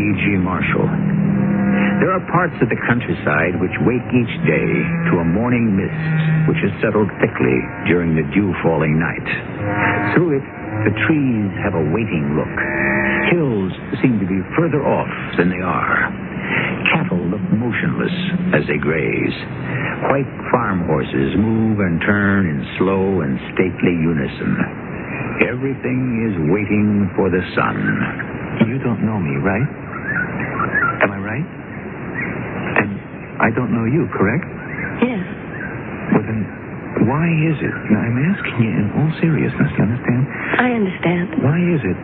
E.G. Marshall. There are parts of the countryside which wake each day to a morning mist which has settled thickly during the dew-falling night. Through it, the trees have a waiting look. Hills seem to be further off than they are. Cattle look motionless as they graze. White farm horses move and turn in slow and stately unison. Everything is waiting for the sun. You don't know me, right? Am I right? And I don't know you, correct? Yes. Well, then, why is it? Now, I'm asking you in all seriousness, you understand? I understand. Why is it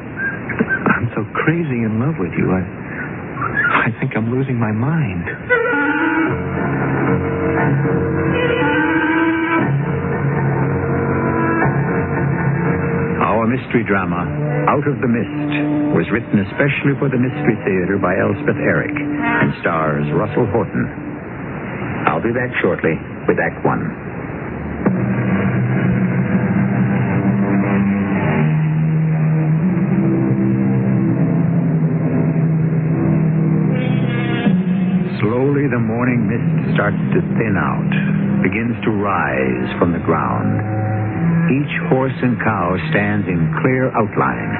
I'm so crazy in love with you? I think I'm losing my mind. Our mystery drama, Out of the Mist, was written especially for the Mystery Theater by Elspeth Eric and stars Russell Horton. I'll be back shortly with Act One. Slowly, the morning mist starts to thin out, begins to rise from the ground. Each horse and cow stands in clear outline,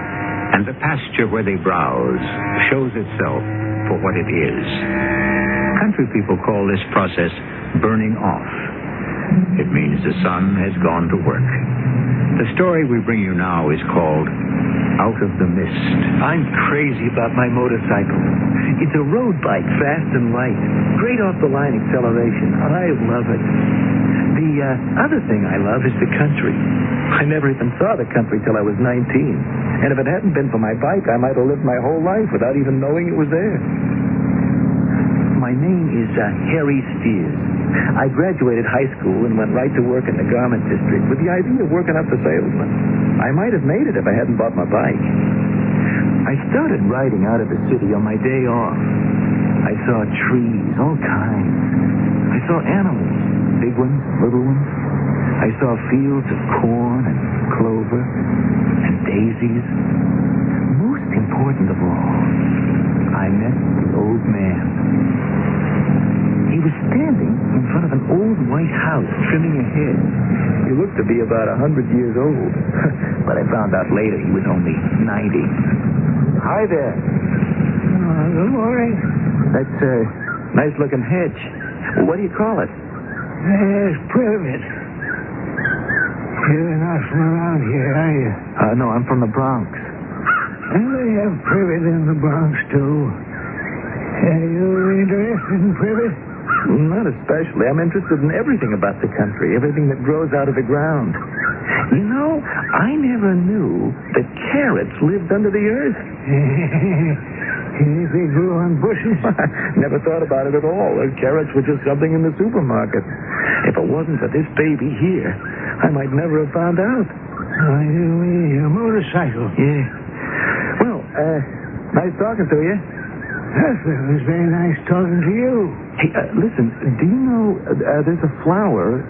and the pasture where they browse shows itself for what it is. Country people call this process burning off. It means the sun has gone to work. The story we bring you now is called Out of the Mist. I'm crazy about my motorcycle. It's a road bike, fast and light. Great off-the-line acceleration. I love it. The other thing I love is the country. I never even saw the country till I was 19. And if it hadn't been for my bike, I might have lived my whole life without even knowing it was there. My name is Harry Steers. I graduated high school and went right to work in the garment district with the idea of working up the salesman. I might have made it if I hadn't bought my bike. I started riding out of the city on my day off. I saw trees, all kinds. I saw animals, big ones, little ones. I saw fields of corn and clover and daisies. Most important of all, I met the old man. He was standing in front of an old white house trimming a hedge. He looked to be about 100 years old, but I found out later he was only 90. Hi there. Good morning. That's a nice-looking hedge. What do you call it? Yes, privet. You're not from around here, are you? No, I'm from the Bronx. And they have privet in the Bronx, too. Are you interested in privet? Not especially. I'm interested in everything about the country, everything that grows out of the ground. You know, I never knew that carrots lived under the earth. They grew on bushes? Never thought about it at all. Carrots were just something in the supermarket. If it wasn't for this baby here, I might never have found out. Oh, you mean your motorcycle? Yeah. Well, nice talking to you. Yes, it was very nice talking to you. Hey, listen, do you know there's a flower,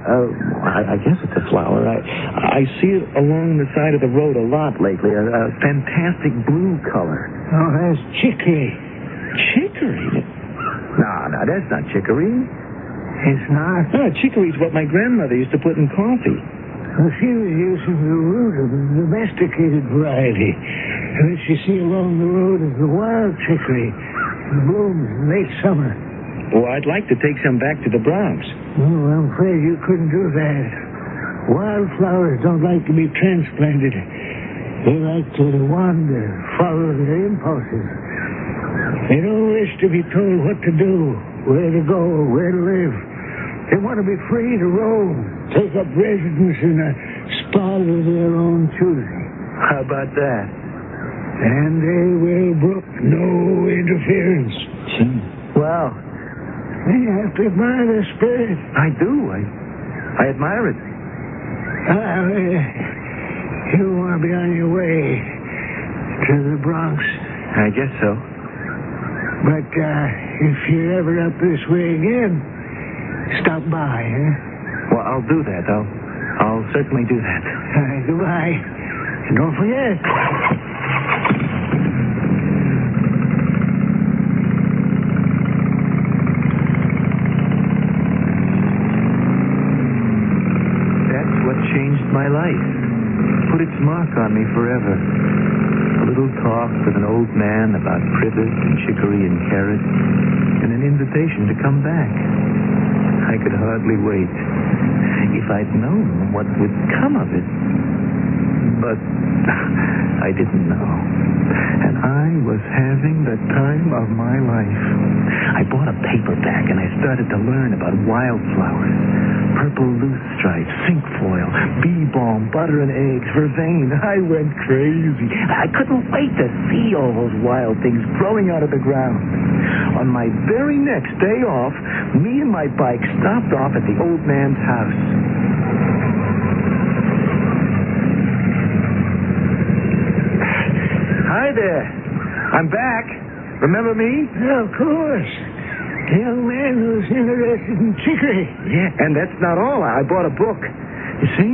I guess it's a flower. I see it along the side of the road a lot lately, a fantastic blue color. Oh, that's chicory. Chicory? No, that's not chicory. It's not? No, chicory's what my grandmother used to put in coffee. Well, she was using the root of the domesticated variety. Which you see along the road is the wild chicory. It blooms in late summer. Well, I'd like to take some back to the Bronx. Oh, I'm afraid you couldn't do that. Wildflowers don't like to be transplanted. They like to wander, follow their impulses. They don't wish to be told what to do, where to go, where to live. They want to be free to roam, take up residence in a spot of their own choosing. How about that? And they will brook no interference. Well, they have to admire their spirit. I do. I admire it. You want to be on your way to the Bronx. I guess so. But if you're ever up this way again, stop by, huh? Well, I'll do that. I'll certainly do that. Goodbye. And don't forget. changed my life, put its mark on me forever. A little talk with an old man about privet and chicory and carrot, and an invitation to come back. I could hardly wait. If I'd known what would come of it. But I didn't know. And I was having the time of my life. I bought a paperback and I started to learn about wildflowers. Purple loosestrife, cinquefoil, bee balm, butter and eggs, vervain. I went crazy. I couldn't wait to see all those wild things growing out of the ground. On my very next day off, me and my bike stopped off at the old man's house. Hi there. I'm back. Remember me? Of course. The young man who's interested in chicory. Yeah, and that's not all. I bought a book. You see?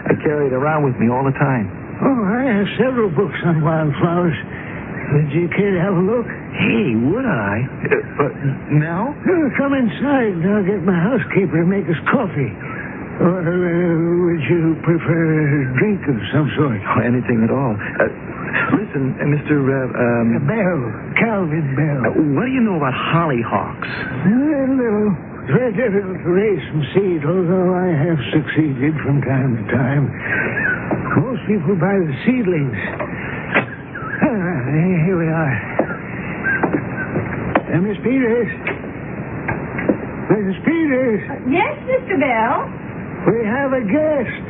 I carry it around with me all the time. Oh, I have several books on wildflowers. Would you care to have a look? Hey, would I? Now? Come inside and I'll get my housekeeper to make us coffee. Or would you prefer a drink of some sort? Oh, anything at all. Listen, Mr. Bell. Calvin Bell. What do you know about hollyhocks? A little. It's very difficult to raise from seed, although I have succeeded from time to time. Most people buy the seedlings. Here we are. Miss Peters. Mrs. Peters. Yes, Mr. Bell? We have a guest.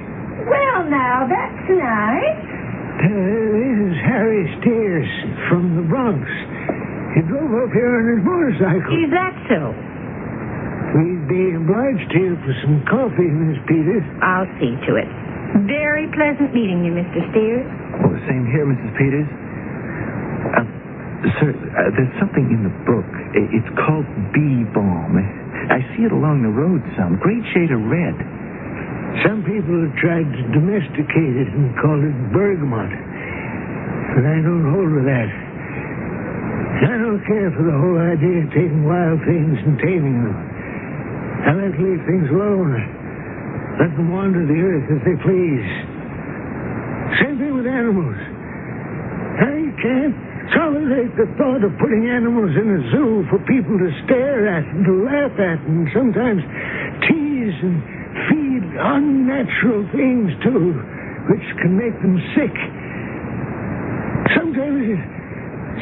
Well, now, that's nice. This is Harry Steers from the Bronx. He drove up here on his motorcycle. Is that so? We'd be obliged to you for some coffee, Miss Peters. I'll see to it. Very pleasant meeting you, Mr. Steers. Oh, the same here, Mrs. Peters. Sir, there's something in the book. It's called bee balm. I see it along the road some. Great shade of red. Some people have tried to domesticate it and call it bergamot. But I don't hold with that. I don't care for the whole idea of taking wild things and taming them. I like to leave things alone. Let them wander the earth as they please. Same thing with animals. I can't tolerate the thought of putting animals in a zoo for people to stare at and to laugh at and sometimes tease and feed unnatural things, too, which can make them sick. Sometimes it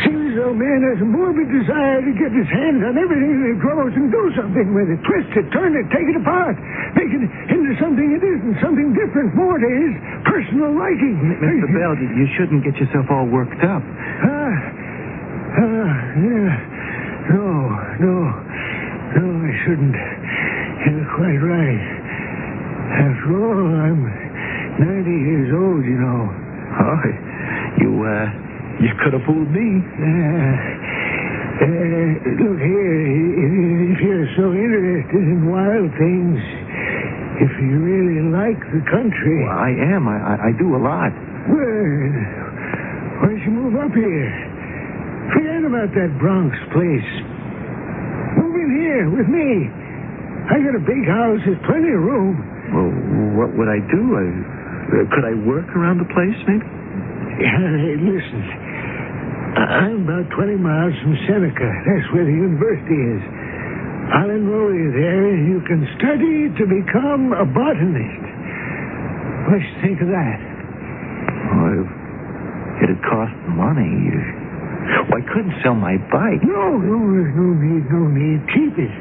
seems as though man has a morbid desire to get his hands on everything that he grows and do something with it. Twist it, turn it, take it apart, make it into something it isn't, something different, more to his personal liking. Mr. Bell, you shouldn't get yourself all worked up. Yeah. No, I shouldn't. You're quite right. After all, I'm 90 years old, you know. Oh, you could have fooled me. Look here, if you're so interested in wild things, if you really like the country... Well, I am. I do a lot. Well, why don't you move up here? Forget about that Bronx place. Move in here with me. I got a big house. There's plenty of room. Well, what would I do? Could I work around the place, maybe? Hey, listen. I'm about 20 miles from Seneca. That's where the university is. I'll enroll you there, and you can study to become a botanist. What do you think of that? Well, it'd cost money. Well, I couldn't sell my bike. No, there's no need. Keep it.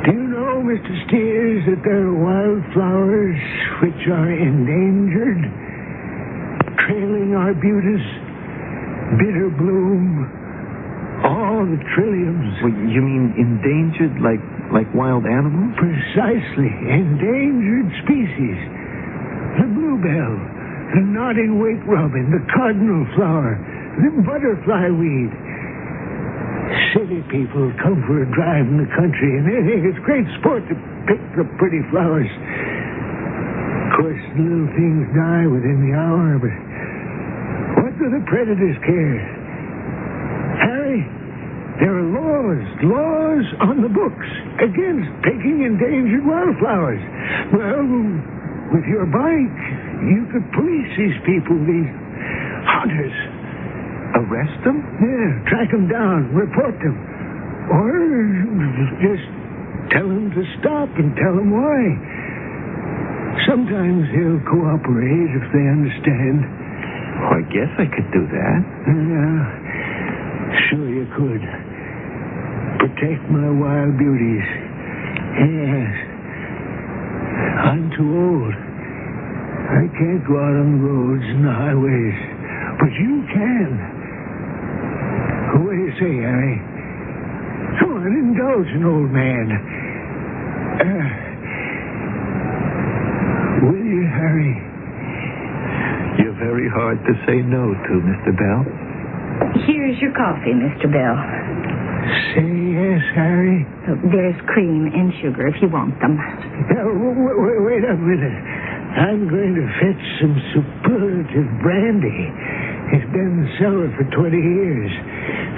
Do you know, Mr. Steers, that there are wildflowers which are endangered? Trailing arbutus, bitter bloom, all the trilliums. Well, you mean endangered like wild animals? Precisely. Endangered species. The bluebell, the nodding wake robin, the cardinal flower, the butterfly weed. City people come for a drive in the country, and they think it's great sport to pick the pretty flowers. Of course, little things die within the hour, but what do the predators care? Harry, there are laws on the books against picking endangered wildflowers. Well, with your bike, you could police these people, these hunters. Arrest them? Yeah, track them down, report them. Or just tell them to stop and tell them why. Sometimes they'll cooperate if they understand. Oh, I guess I could do that. Yeah, sure you could. Protect my wild beauties. Yes. I'm too old. I can't go out on the roads and the highways. But you can. What do you say, Harry? Come on, indulge an old man. Will you, Harry? You're very hard to say no to, Mr. Bell. Here's your coffee, Mr. Bell. Say yes, Harry. There's cream and sugar if you want them. Now, wait a minute. I'm going to fetch some superlative brandy. It's been in the cellar for 20 years.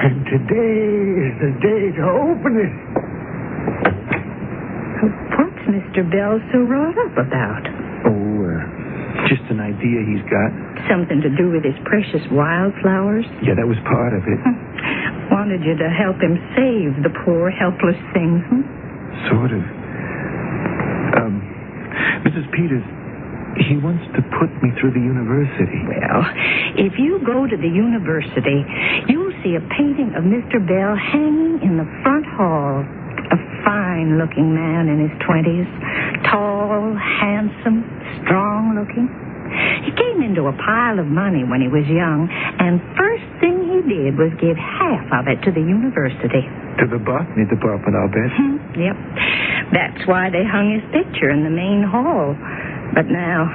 And today is the day to open it. What's Mr. Bell so wrought up about? Just an idea he's got. Something to do with his precious wildflowers? Yeah, that was part of it. Wanted you to help him save the poor, helpless things, Sort of. Mrs. Peters, he wants to put me through the university. Well, if you go to the university, you'll see a painting of Mr. Bell hanging in the front hall. A fine-looking man in his 20s. Tall, handsome, strong-looking. He came into a pile of money when he was young, and first thing he did was give half of it to the university. To the botany department, I'll bet. Yep. That's why they hung his picture in the main hall. But now,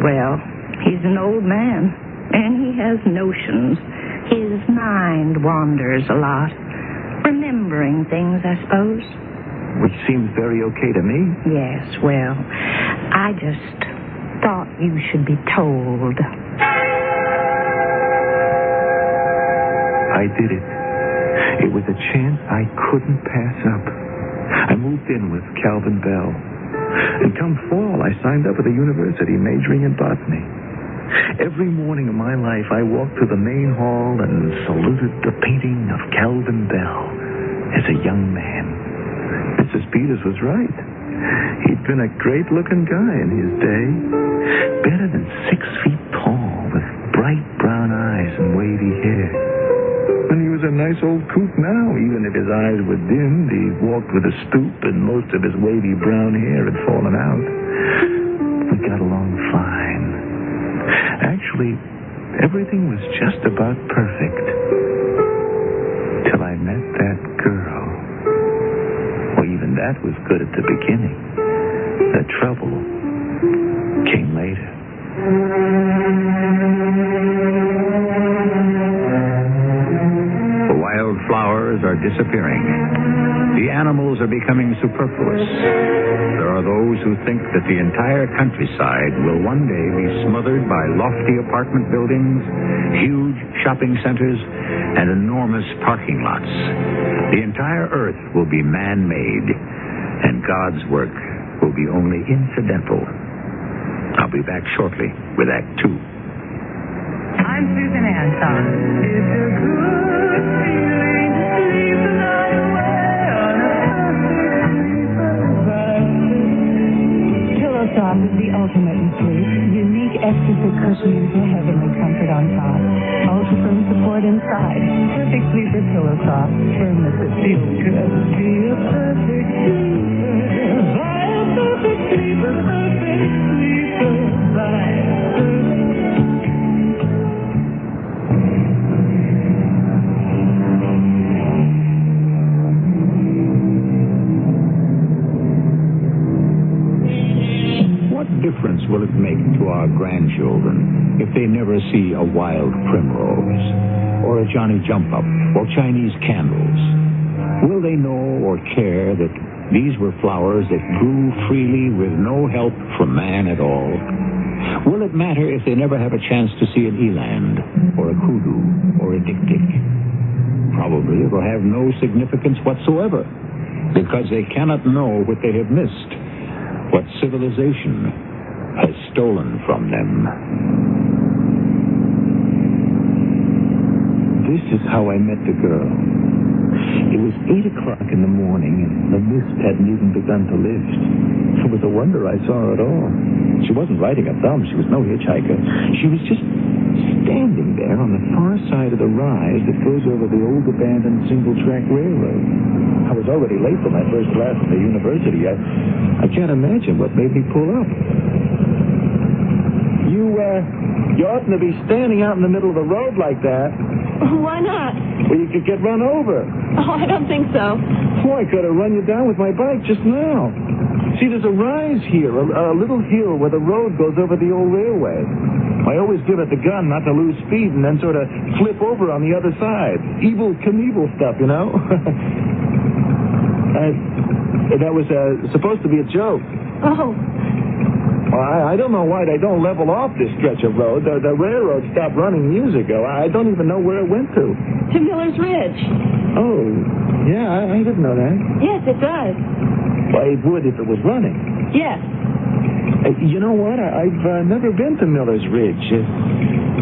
well, he's an old man, and he has notions. His mind wanders a lot. Remembering things, I suppose. Which seems very okay to me. Yes, well, I just thought you should be told. I did it. It was a chance I couldn't pass up. I moved in with Calvin Bell. And come fall, I signed up at the university, majoring in botany. Every morning of my life, I walked to the main hall and saluted the painting of Calvin Bell as a young man. Mrs. Peters was right. He'd been a great-looking guy in his day. Better than 6 feet tall, with bright brown eyes and wavy hair. And he was a nice old coot now. Even if his eyes were dimmed, he walked with a stoop, and most of his wavy brown hair had fallen out. We got along fine. Actually, everything was just about perfect. Till I met that girl. Well, even that was good at the beginning. The trouble came later. The wildflowers are disappearing. The animals are becoming superfluous. There are those who think that the entire countryside will one day be smothered by lofty apartment buildings, huge shopping centers, and enormous parking lots. The entire earth will be man-made, and God's work will be only incidental. I'll be back shortly with Act 2. I'm Susan Anton. It's a good feeling to sleep the night away on a perfect Pillow Soft is the ultimate in sleep. Unique extra cushioning for heavenly comfort on top. Ultra firm support inside. Perfect sleeper Pillow Soft. Firmness that feels good. Be a perfect sleeper. Buy a perfect sleeper. Perfect sleeper. Buy a perfect. What difference will it make to our grandchildren if they never see a wild primrose, or a Johnny Jump-Up, or Chinese candles? Will they know or care that these were flowers that grew freely with no help from man at all? Will it matter if they never have a chance to see an eland, or a kudu, or a dik-dik? Probably it will have no significance whatsoever, because they cannot know what they have missed, what civilization has stolen from them. This is how I met the girl. It was 8 o'clock in the morning, and the mist hadn't even begun to lift. It was a wonder I saw her at all. She wasn't riding a thumb. She was no hitchhiker. She was just standing there on the far side of the rise that goes over the old abandoned single-track railroad. I was already late for my first class at the university. I can't imagine what made me pull up. You oughtn't to be standing out in the middle of the road like that. Why not? Well, you could get run over. Oh, I don't think so. Oh, I could have run you down with my bike just now. See, there's a rise here, a little hill where the road goes over the old railway. I always give it the gun not to lose speed and then sort of flip over on the other side. Evil Knievel stuff, you know? That was supposed to be a joke. Oh. Well, I don't know why they don't level off this stretch of road. The railroad stopped running years ago. I don't even know where it went to. To Miller's Ridge. Oh, yeah, I didn't know that. Yes, it does. Well, it would if it was running. Yes. You know what? I've never been to Miller's Ridge.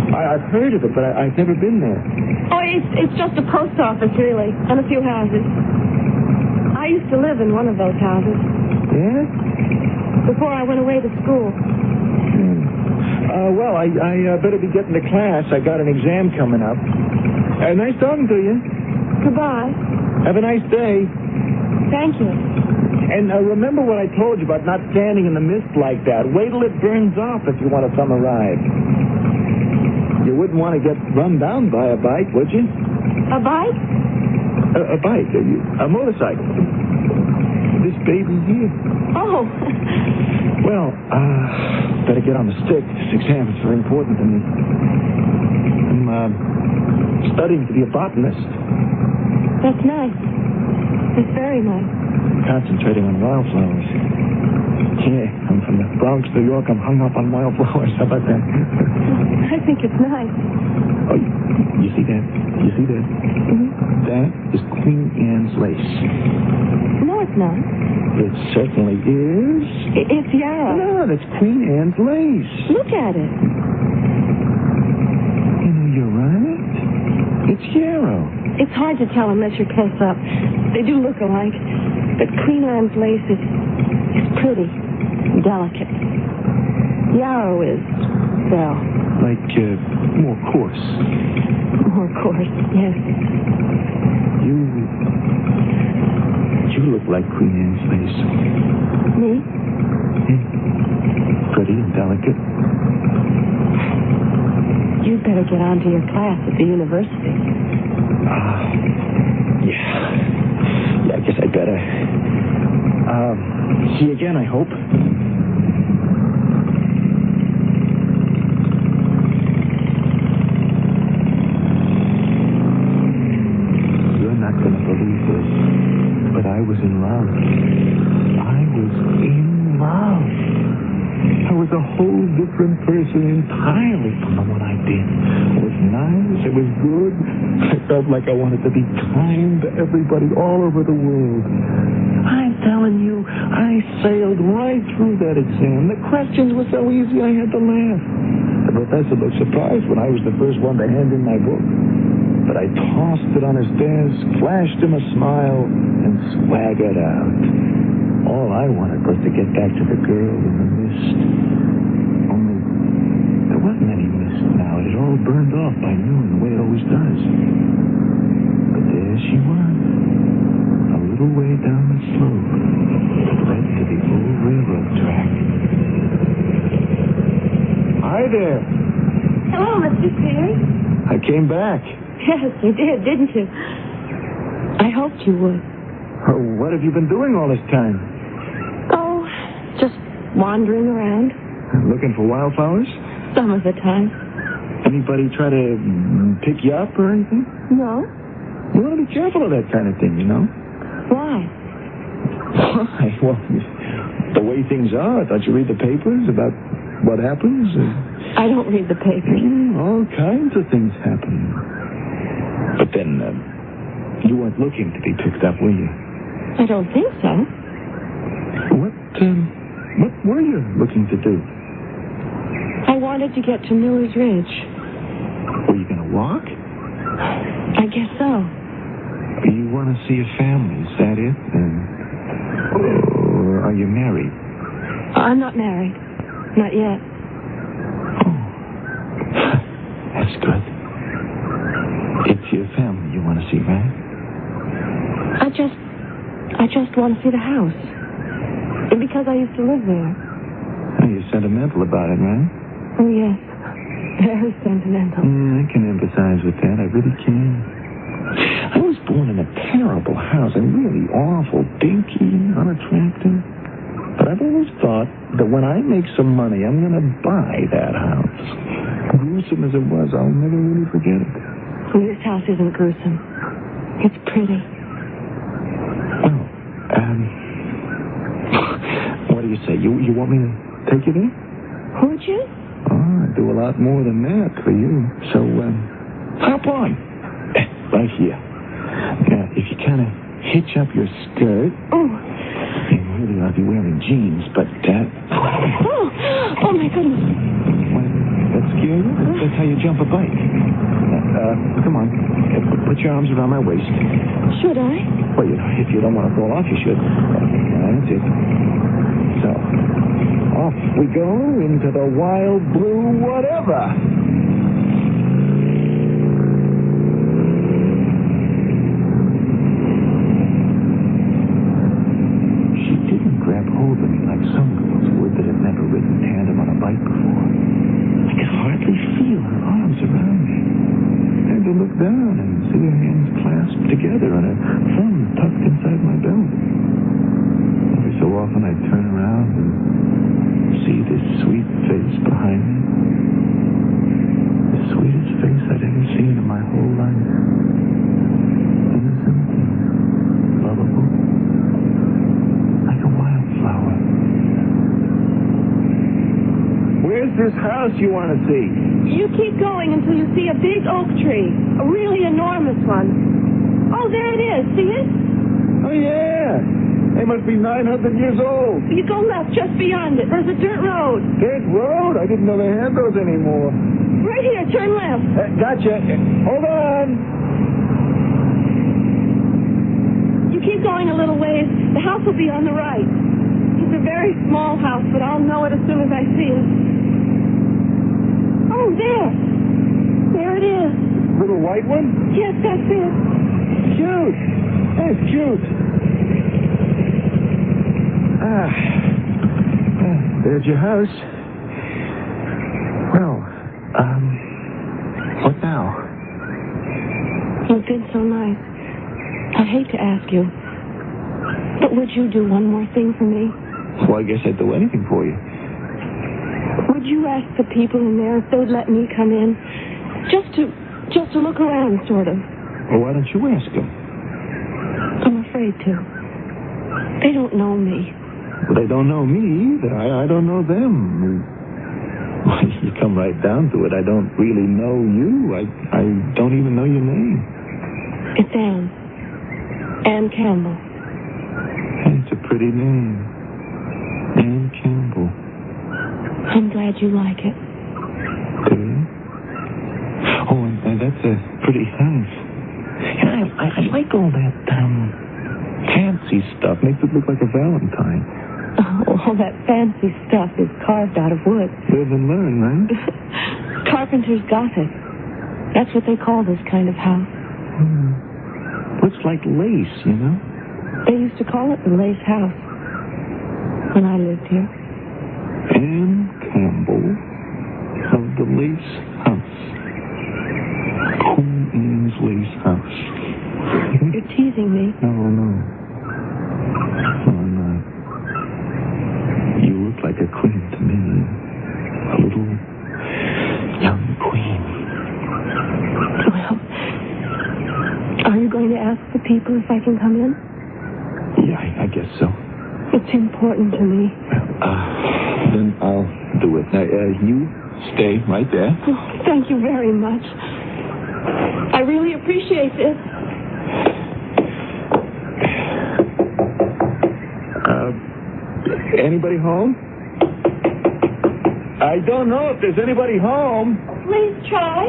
I've heard of it, but I've never been there. Oh, it's just a post office, really, and a few houses. I used to live in one of those houses. Yeah? Before I went away to school. Well, I better be getting to class. I got an exam coming up. Nice talking to you. Goodbye. Have a nice day. Thank you. And remember what I told you about not standing in the mist like that. Wait till it burns off if you want a summer ride. You wouldn't want to get run down by a bike, would you? A bike? A bike. A motorcycle. This baby here. Oh. Well, better get on the stick. This exam is very important to me. I'm studying to be a botanist. That's nice. It's very nice. Concentrating on wildflowers. Yeah, I'm from the Bronx, New York. I'm hung up on wildflowers. How about that? I think it's nice. Oh, you see that? You see that? Mm-hmm. That is Queen Anne's lace. No, it's not. It certainly is. It's yarrow. No, that's Queen Anne's lace. Look at it. You know, you're right. It's yarrow. It's hard to tell unless you're close up. They do look alike. But Queen Anne's lace is pretty, delicate. Yarrow is, well... Like, more coarse. More coarse, yes. You look like Queen Anne's lace. Me? Pretty and delicate. You'd better get on to your class at the university. Yeah, I guess I'd better. See you again, I hope. You're not going to believe this, but I was in love. I was in love. I was a whole different person entirely from the one I'd been. It was nice. It was good. I felt like I wanted to be kind to everybody all over the world. I'm telling you, I sailed right through that exam. The questions were so easy I had to laugh. The professor looked surprised when I was the first one to hand in my book. But I tossed it on his desk, flashed him a smile, and swaggered out. All I wanted was to get back to the girl in the mist. Only there wasn't any mist now. It had all burned off by noon, the way it always does. But there she was, a little way down the slope that led to the old railroad track. Hi there. Hello, Mr. Perry. I came back. Yes, you did, didn't you? I hoped you would. Oh, what have you been doing all this time? Oh, just wandering around. Looking for wildflowers? Some of the time. Anybody try to pick you up or anything? No? You want to be careful of that kind of thing, you know? Why? Why? Well, the way things are. Don't you read the papers about what happens? I don't read the papers. All kinds of things happen. But then, you weren't looking to be picked up, were you? I don't think so. What were you looking to do? wanted to get to Miller's Ridge. Were you going to walk? I guess so. You want to see a family, is that it? Or are you married? I'm not married. Not yet. Oh. That's good. It's your family you want to see, right? I just want to see the house. Because I used to live there. Oh, you're sentimental about it, right? Oh, yes. Very sentimental. I can empathize with that. I really can. I was born in a terrible house and really awful, dinky, unattractive. But I've always thought that when I make some money, I'm going to buy that house. Gruesome as it was, I'll never really forget it. This house isn't gruesome. It's pretty. Well, what do you say? You want me to take you there? Would you? Oh, I'd do a lot more than that for you. So, hop on. Right here. Now, if you kind of hitch up your skirt... Oh. You really ought to be wearing jeans, but, Oh, my goodness. What, that scare you? That's how you jump a bike. Come on. Put your arms around my waist. Should I? Well, if you don't want to fall off, you should. That's it. So, off we go into the wild blue whatever. She didn't grab hold of me like some girls would that had never ridden tandem on a bike before. I could hardly feel her arms around me. I had to look down and see her hands clasped together and her thumb tucked inside my belt. Every so often I'd turn around and see this sweet face behind me. The sweetest face I'd ever seen in my whole life. Innocent and lovable. Like a wildflower. Where's this house you want to see? You keep going until you see a big oak tree. A really enormous one. Oh, there it is. See it? Oh, yeah. They must be 900 years old. You go left just beyond it. There's a dirt road. Dirt road? I didn't know they had those anymore. Right here. Turn left. Gotcha. Hold on. You keep going a little ways. The house will be on the right. It's a very small house, but I'll know it as soon as I see it. Oh, there. There it is. Little white one? Yes, that's it. Cute. That's cute. There's your house. Well, what now? You've been so nice. I hate to ask you, but would you do one more thing for me? Well, I guess I'd do anything for you. Would you ask the people in there if they'd let me come in? Just to look around, sort of. Well, why don't you ask them? I'm afraid to. They don't know me. Well, they don't know me either. I don't know them. Well, you come right down to it. I don't really know you. I don't even know your name. It's Anne. Anne Campbell. It's a pretty name. Anne Campbell. I'm glad you like it. Do you? Oh, and that's a pretty house. Yeah, I like all that, fancy stuff. Makes it look like a Valentine. Oh, all that fancy stuff is carved out of wood. Live and learn, right? Carpenter's Gothic. That's what they call this kind of house. Looks like lace, you know? They used to call it the Lace House when I lived here. Anne Campbell of the Lace House. Queen Anne's Lace House. You're teasing me. No. No, I'm not. You look like a queen to me. A little young queen. Well, are you going to ask the people if I can come in? Yeah, I guess so. It's important to me. Then I'll do it. Now, you stay right there. Oh, thank you very much. I really appreciate this. Anybody home? I don't know if there's anybody home. Please try.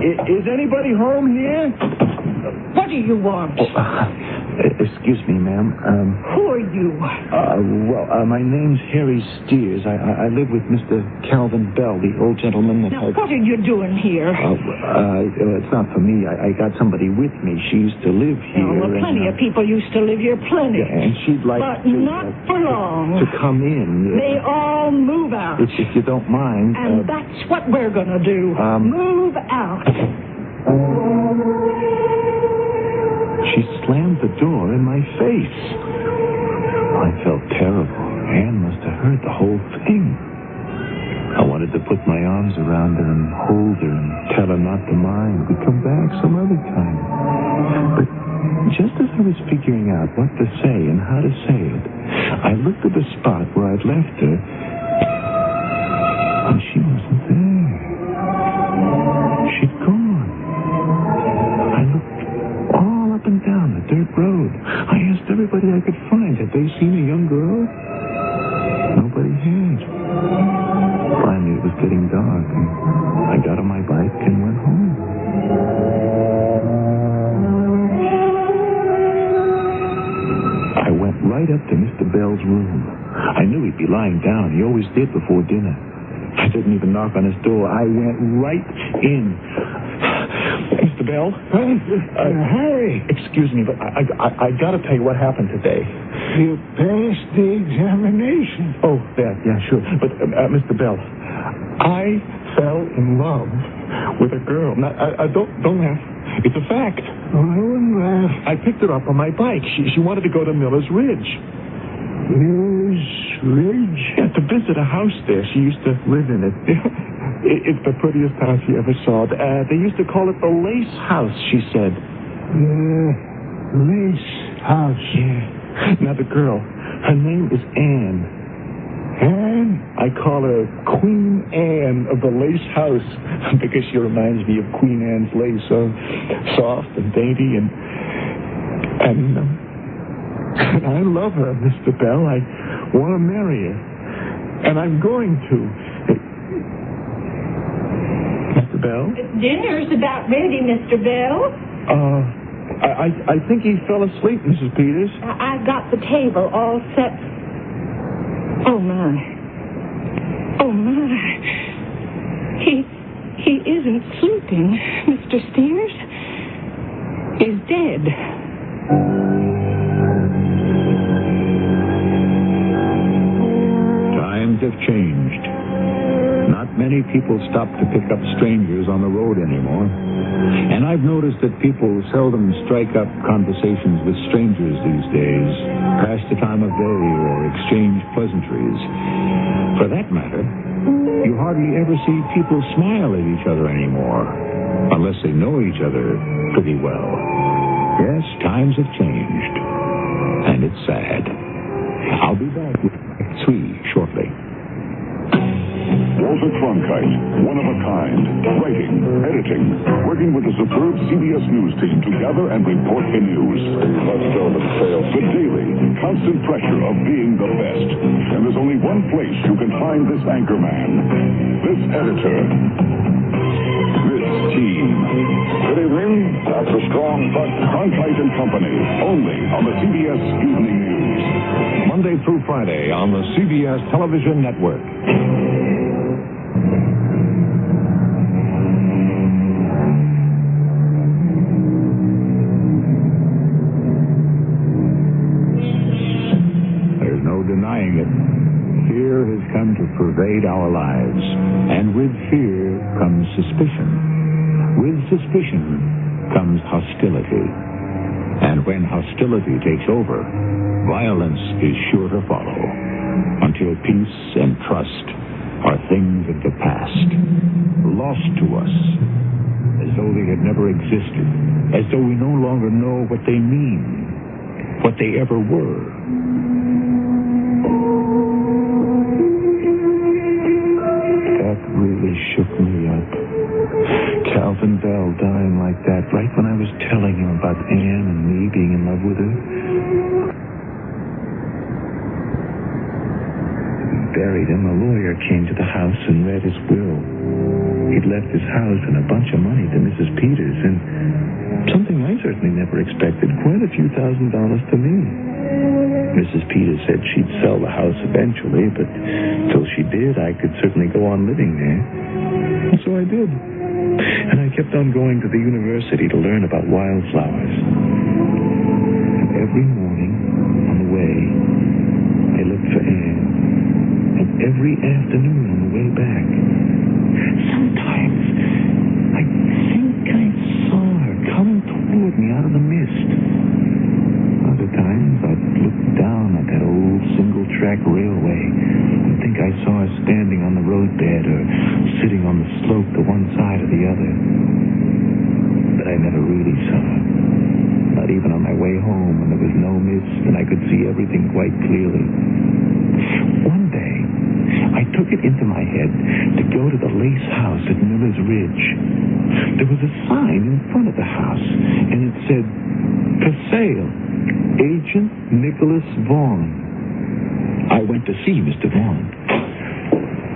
Is anybody home here? What do you want? Excuse me, ma'am. Who are you? My name's Harry Steers. I live with Mr. Calvin Bell, the old gentleman that Now, what are you doing here? It's not for me. I got somebody with me. She used to live here. Well, plenty of people used to live here, plenty. Yeah, and she'd like But not for long. to come in. They all move out. If you don't mind. And that's what we're going to do. Move out. She slammed the door in my face. I felt terrible. Anne must have heard the whole thing. I wanted to put my arms around her and hold her and tell her not to mind. We'd come back some other time. But just as I was figuring out what to say and how to say it, I looked at the spot where I'd left her, and she wasn't there. She'd gone. I looked all up and down the dirt road. I asked everybody I could find, had they seen a young girl? Nobody had. Finally, it was getting dark, and I got on my bike and went home. I went right up to Mr. Bell's room. I knew he'd be lying down. He always did before dinner. I didn't even knock on his door. I went right in. Mr. Bell? Harry. Excuse me, but I got to tell you what happened today. You passed the examination. Oh, yeah, sure. But, Mr. Bell, I fell in love with a girl. Now, don't laugh. It's a fact. Oh, I wouldn't laugh. I picked her up on my bike. She wanted to go to Miller's Ridge. Miller's Ridge? Yeah, to visit a house there. She used to live in it. It's the prettiest house you ever saw. They used to call it the Lace House, she said. Lace House. Yeah. Now, the girl, her name is Anne. Anne? I call her Queen Anne of the Lace House because she reminds me of Queen Anne's lace, so soft and dainty, and I love her, Mr. Bell. I want to marry her, and I'm going to. Mr. Bell? Dinner's about ready, Mr. Bell. I think he fell asleep, Mrs. Peters. I've got the table all set. Oh, my. Oh, my. He isn't sleeping, Mr. Steers. He's dead. Times have changed. Not many people stop to pick up strangers on the road anymore. And I've noticed that people seldom strike up conversations with strangers these days, pass the time of day, or exchange pleasantries. For that matter, you hardly ever see people smile at each other anymore, unless they know each other pretty well. Yes, times have changed, and it's sad. I'll be back with Act 3 shortly. Walter Cronkite, one of a kind, writing, editing, working with the superb CBS News team to gather and report the news. The daily, constant pressure of being the best. And there's only one place you can find this anchor man, this editor, this team. Good evening. That's a strong but Cronkite and Company, only on the CBS Evening News. Monday through Friday on the CBS Television Network. There's no denying it. Fear has come to pervade our lives. And with fear comes suspicion. With suspicion comes hostility. And when hostility takes over, violence is sure to follow, until peace and trust are things of the past, lost to us, as though they had never existed, as though we no longer know what they mean, what they ever were. That really shook me up. Calvin Bell dying like that, right when I was telling him about Anne and me being in love with her. buried him, a lawyer came to the house and read his will. He'd left his house and a bunch of money to Mrs. Peters, and something I certainly never expected, quite a few $1,000s to me. Mrs. Peters said she'd sell the house eventually, but till she did, I could certainly go on living there. And so I did. And I kept on going to the university to learn about wildflowers. And every morning on the way, I looked for Anne. And every afternoon on the way back, sometimes I think I saw her coming toward me out of the mist. Other times I'd look down at that old single-track railway and think I saw her standing on the roadbed or sitting on the slope to one side or the other. But I never really saw her. Not even on my way home when there was no mist and I could see everything quite clearly. One day, I took it into my head to go to the lace house at Miller's Ridge. There was a sign in front of the house, and it said, "For sale, Agent Nicholas Vaughn." I went to see Mr. Vaughn.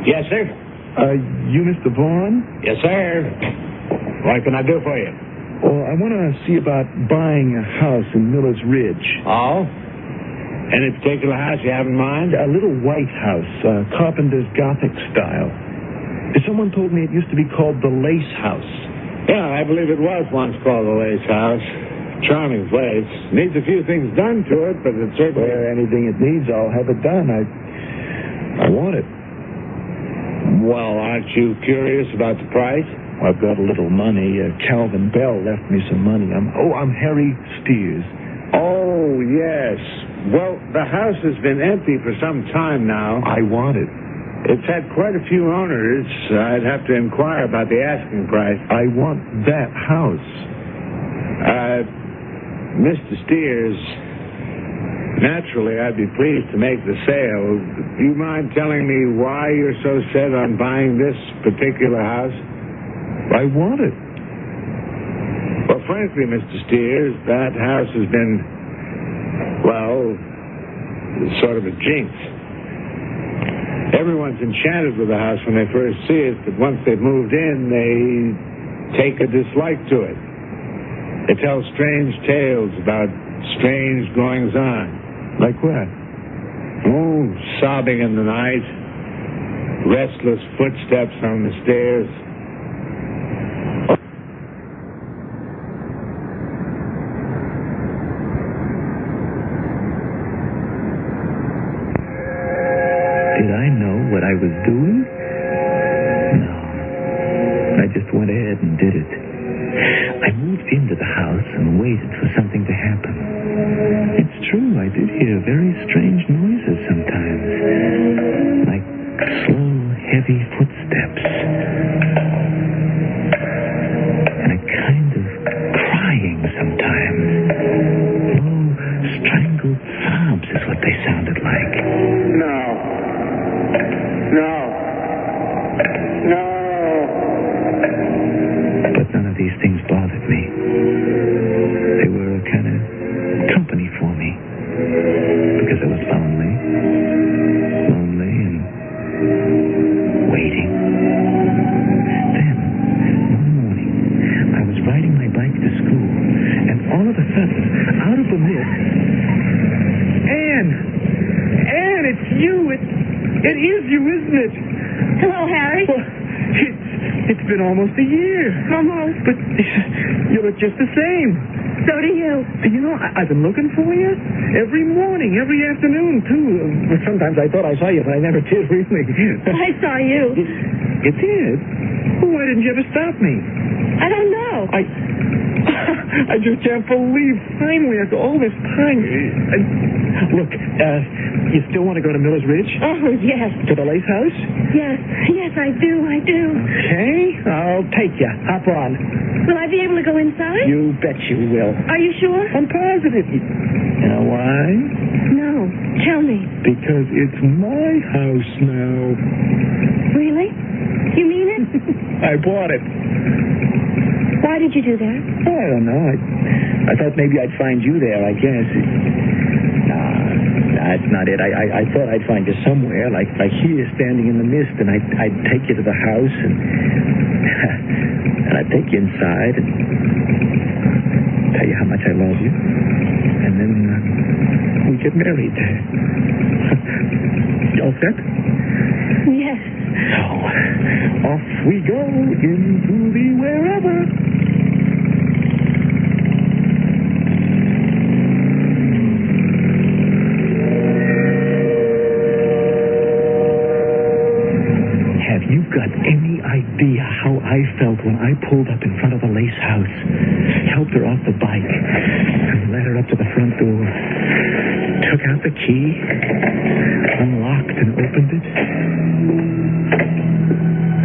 Yes, sir. You Mr. Vaughn? Yes, sir. What can I do for you? Oh, I want to see about buying a house in Miller's Ridge. Oh? Any particular house you have in mind? A little white house, carpenter's Gothic style. Someone told me it used to be called the Lace House. Yeah, I believe it was once called the Lace House. Charming place. Needs a few things done to it, but it's certainly... Well, anything it needs, I'll have it done. I want it. Well, aren't you curious about the price? I've got a little money. Calvin Bell left me some money. I'm Harry Steers. Oh, yes. Well, the house has been empty for some time now. I want it. It's had quite a few owners. I'd have to inquire about the asking price. I want that house. Mr. Steers, naturally, I'd be pleased to make the sale. Do you mind telling me why you're so set on buying this particular house? I want it. Well, frankly, Mr. Steers, that house has been, well, sort of a jinx. Everyone's enchanted with the house when they first see it, but once they've moved in, they take a dislike to it. They tell strange tales about strange goings-on. Like what? Oh, sobbing in the night, restless footsteps on the stairs. Did I know what I was doing? No. I just went ahead and did it. I moved into the house and waited for something to happen. It's true, I did hear very strange noises sometimes. Like slow, heavy footsteps. And a kind of crying sometimes. Low, strangled sobs is what they sounded like. No. But none of these things bothered me. They were a kind of company for me. Because I was lonely and waiting. Then, one morning, I was riding my bike to school, and all of a sudden, out of the mist, Anne, it's you. It is you, isn't it? Hello, Harry. Well, it's been almost a year. Almost. But you look just the same. So do you. You know, I've been looking for you every morning, every afternoon, too. Sometimes I thought I saw you, but I never did, really. I saw you. You did? Well, why didn't you ever stop me? I don't know. I just can't believe, finally, after all this time. Look, you still want to go to Miller's Ridge? Oh, yes. To the Lace House? Yes, I do. Okay, I'll take you. Hop on. Will I be able to go inside? You bet you will. Are you sure? I'm positive. You know why? No. Tell me. Because it's my house now. Really? You mean it? I bought it. Why did you do that? Oh, I don't know. I thought maybe I'd find you there, I guess. Nah, That's not it. I thought I'd find you somewhere, like here, standing in the mist, and I'd take you to the house, and I'd take you inside and tell you how much I love you. And then we get married. All set? Yes. So, off we go into the wherever. Have you got any idea how I felt when I pulled up in front of the Lace house, helped her off the bike, and led her up to the front door, took out the key, unlocked and opened it?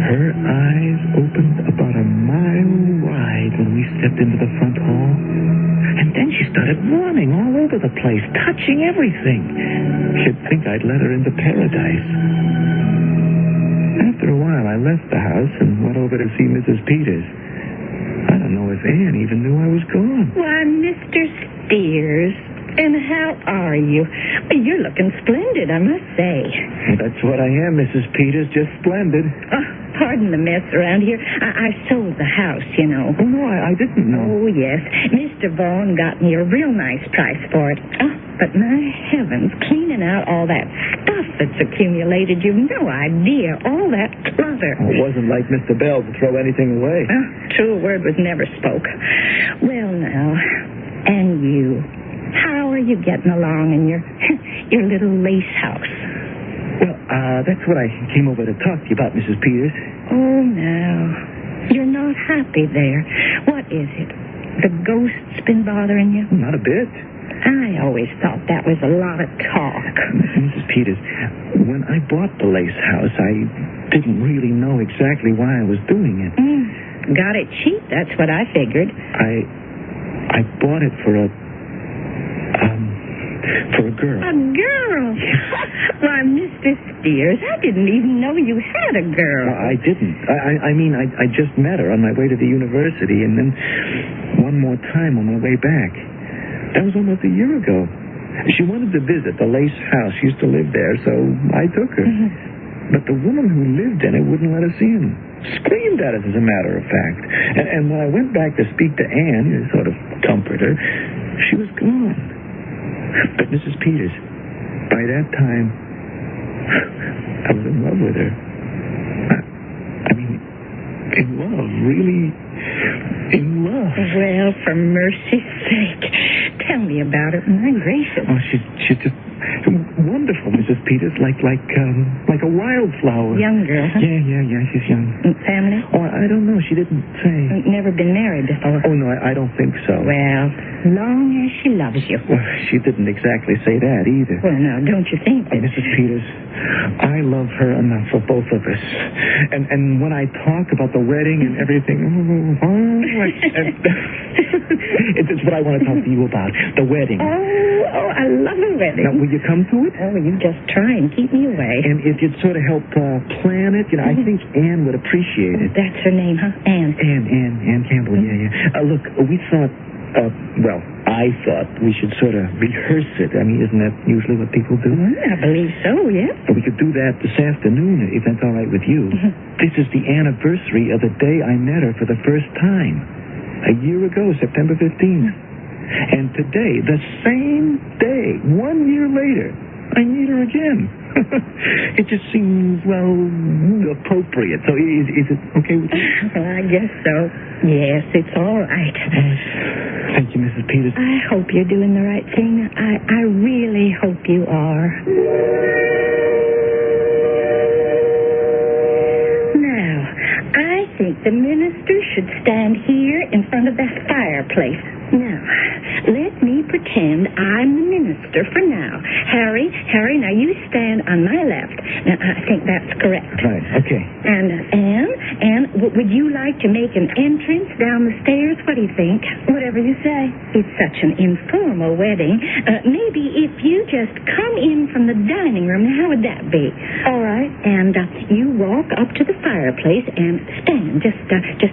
Her eyes opened about a mile wide when we stepped into the front hall. And then she started running all over the place, touching everything. She'd think I'd let her into paradise. After a while, I left the house and went over to see Mrs. Peters. I don't know if Ann even knew I was gone. Why, Mr. Spears, and how are you? You're looking splendid, I must say. That's what I am, Mrs. Peters, just splendid. Oh, pardon the mess around here. I sold the house, you know. Oh, no, I didn't know. Oh, yes. Mr. Vaughn got me a real nice price for it. Oh, but my heavens, cleaning out all that stuff that's accumulated, you've no idea. All that clutter. It wasn't like Mr. Bell to throw anything away. True word was never spoke. Well, now, and you, how are you getting along in your little lace house? Well, that's what I came over to talk to you about, Mrs. Peters. Oh, now, you're not happy there. What is it? The ghost's been bothering you? Not a bit. I always thought that was a lot of talk. Mrs. Peters, when I bought the lace house, I didn't really know exactly why I was doing it. Got it cheap, that's what I figured. I bought it for a girl. A girl? Why, Mr. Spears, I didn't even know you had a girl. Well, I didn't. I mean, I just met her on my way to the university, and then one more time on my way back. That was almost a year ago. She wanted to visit the Lace house. She used to live there, so I took her. But the woman who lived in it wouldn't let us in. Screamed at us, as a matter of fact. And when I went back to speak to Ann, to sort of comfort her, she was gone. But Mrs. Peters, by that time, I was in love with her. I mean, in love, really in love. Well, for mercy's sake, tell me about it. My gracious. Oh, she's just wonderful, Mrs. Peters, like a wildflower. Young girl, huh? Yeah, she's young. Family? Oh, I don't know. She didn't say. Never been married before? Oh, no, I don't think so. Well, long as she loves you. Well, she didn't exactly say that either. Well, now, don't you think that... Mrs. Peters, I love her enough for both of us. And when I talk about the wedding and everything, it's what I want to talk to you about, the wedding. Oh, I love a wedding. Now, will you come to it? Oh, you just try and keep me away. And if you'd sort of help plan it, I think Ann would appreciate it. That's her name, huh? Ann. Ann Campbell, yeah. Look, we thought, I thought we should sort of rehearse it. I mean, isn't that usually what people do? I believe so, yeah. We could do that this afternoon, if that's all right with you. This is the anniversary of the day I met her for the first time. A year ago, September 15th. And today, the same day, 1 year later, I meet her again. It just seems, appropriate. So is it okay with you? Well, I guess so. Yes, it's all right. Thank you, Mrs. Peters. I hope you're doing the right thing. I really hope you are. Now, I think the minister should stand here in front of that fireplace. Now, let me pretend I'm the minister for now. Harry, now you stand on my left. Now, I think that's correct. Right, okay. And Anne, would you like to make an entrance down the stairs? What do you think? Whatever you say. It's such an informal wedding. Maybe if you just come in from the dining room, how would that be? All right. And you walk up to the fireplace and stand just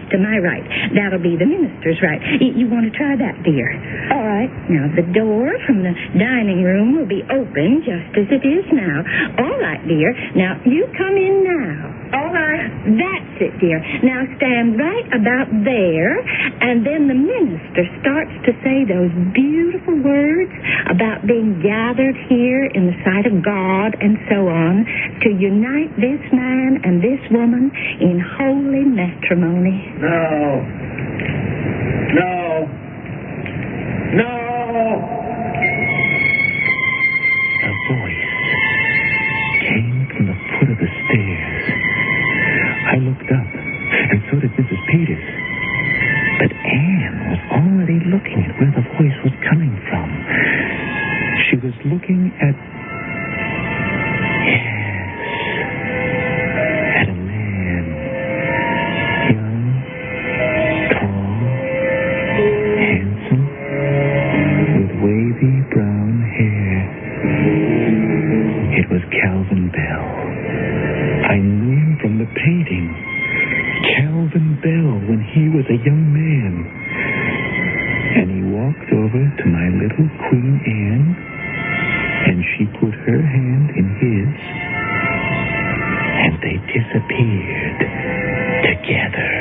to my right. That'll be the minister's right. You want to try that, dear? All right. Now, the door from the dining room will be open just as it is now. All right, dear. Now, you come in now. All right. That's it, dear. Now, stand right about there, and then the minister starts to say those beautiful words about being gathered here in the sight of God and so on to unite this man and this woman in holy matrimony. No. A voice came from the foot of the stairs. I looked up, and so did Mrs. Peters. But Anne was already looking at where the voice was coming from. She was looking at a man. Young, tall, handsome, with wavy brown hair. It was Calvin Bell. I knew him from the painting. Calvin Bell when he was a young man. And he walked over to my little Queen Anne, and she put her hand in his, and they disappeared together.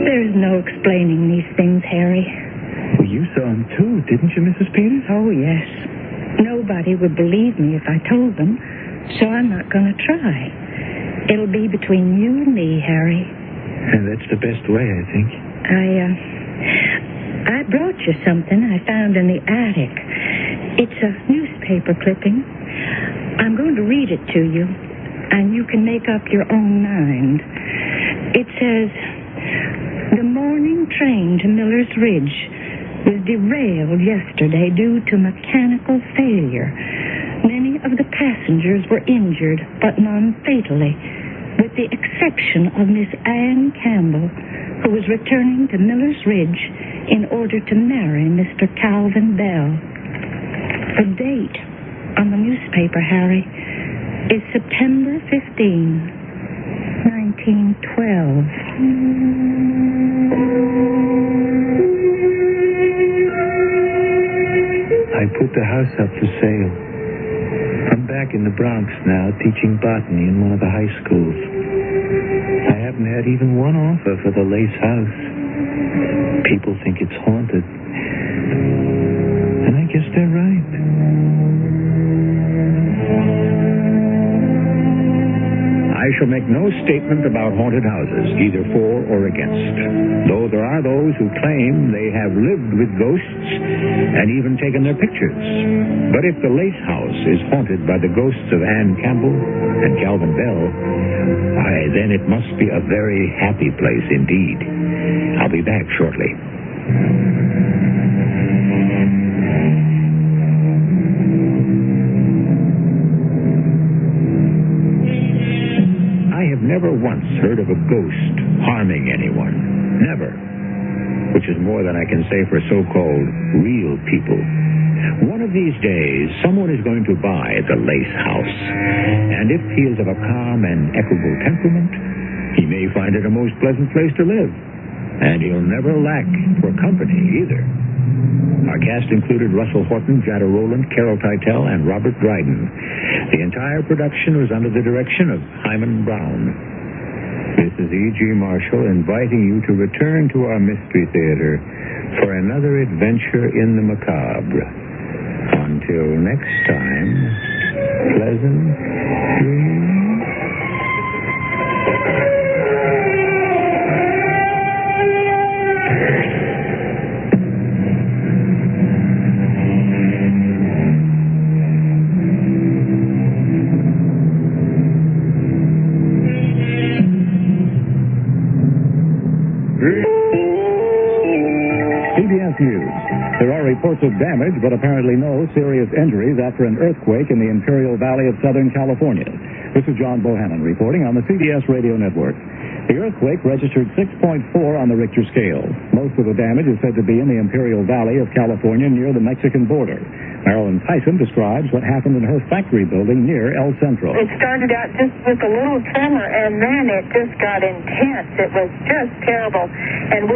There's no explaining these things, Harry. Well, you saw him too, didn't you, Mrs. Peters? Oh, yes. Nobody would believe me if I told them, so I'm not going to try. It'll be between you and me, Harry. And that's the best way, I think. I brought you something I found in the attic. It's a newspaper clipping. I'm going to read it to you, and you can make up your own mind. It says, "The morning train to Miller's Ridge was derailed yesterday due to mechanical failure. Many of the passengers were injured, but none fatally, with the exception of Miss Anne Campbell, who was returning to Miller's Ridge in order to marry Mr. Calvin Bell." The date on the newspaper, Harry, is September 15, 1912. I put the house up for sale. I'm back in the Bronx now, teaching botany in one of the high schools. I haven't had even one offer for the Lace house. People think it's haunted. And I guess they're right. I shall make no statement about haunted houses, either for or against, though there are those who claim they have lived with ghosts and even taken their pictures. But if the Lace house is haunted by the ghosts of Anne Campbell and Calvin Bell, why, then it must be a very happy place indeed. I'll be back shortly. I have never once heard of a ghost harming anyone. Never. Which is more than I can say for so-called real people. One of these days, someone is going to buy the Lace house. And if he is of a calm and equable temperament, he may find it a most pleasant place to live. And he'll never lack for company either. Our cast included Russell Horton, Jada Rowland, Carol Teitel, and Robert Dryden. The entire production was under the direction of Hyman Brown. This is E.G. Marshall inviting you to return to our Mystery Theater for another adventure in the macabre. Until next time, pleasant dreams. CBS News. There are reports of damage, but apparently no serious injuries after an earthquake in the Imperial Valley of Southern California. This is John Bohannon reporting on the CBS radio network. The earthquake registered 6.4 on the Richter scale. Most of the damage is said to be in the Imperial Valley of California near the Mexican border. Marilyn Tyson describes what happened in her factory building near El Centro. It started out just with a little tremor, and then it just got intense. It was just terrible. And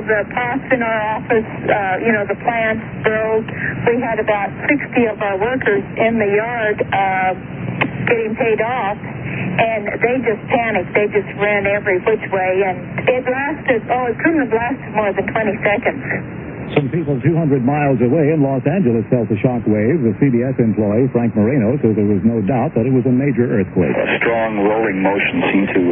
the pots in our office, the plants broke. We had about 60 of our workers in the yard getting paid off, and they just panicked. They just ran every which way, and it couldn't have lasted more than 20 seconds. Some people 200 miles away in Los Angeles felt the shock wave. The CBS employee, Frank Moreno, says there was no doubt that it was a major earthquake. A strong rolling motion seemed to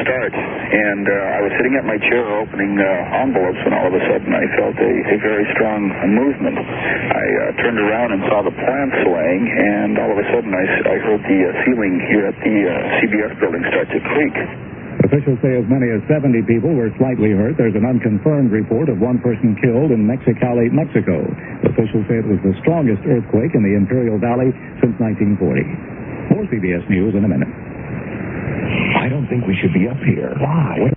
start, and I was sitting at my chair opening envelopes, and all of a sudden I felt a very strong movement. I turned around and saw the plants swaying, and all of a sudden I heard the ceiling here at the CBS building start to creak. Officials say as many as 70 people were slightly hurt. There's an unconfirmed report of one person killed in Mexicali, Mexico. Officials say it was the strongest earthquake in the Imperial Valley since 1940. More CBS News in a minute. I don't think we should be up here. Why?